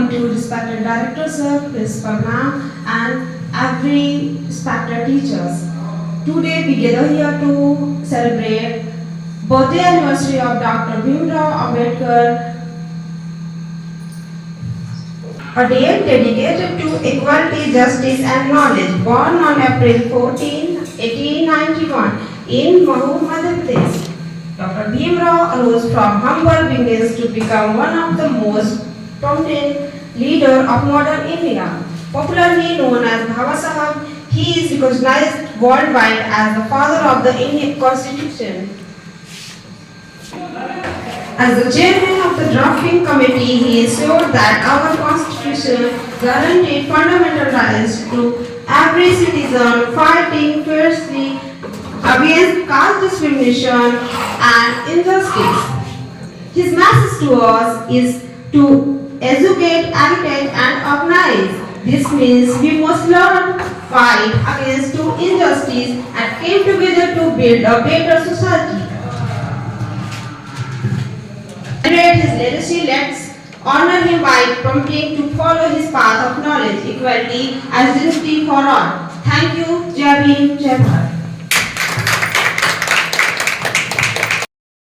morning to respected director sir, principal ma'am, and every respected teachers. Today we gather here to celebrate birthday anniversary of Dr. Bhimrao Ambedkar, a day dedicated to equality, justice and knowledge. Born on April 14, 1891 in Mahur, Madhya Pradesh, Dr. Bhimrao arose from humble beginnings to become one of the most prominent leaders of modern India. Popularly known as Baba Sahab, he is recognized worldwide as the father of the Indian Constitution. As the chairman of the drafting committee, he ensured that our constitution guaranteed fundamental rights to every citizen, fighting fiercely against caste discrimination and injustice. His message to us is to educate, educate and organize. This means we must learn, fight against injustice and came together to build a better society. Celebrate his legacy, let's honor him by prompting to follow his path of knowledge, equality and dignity for all. Thank you. Jai Bhim, Jai Bharat.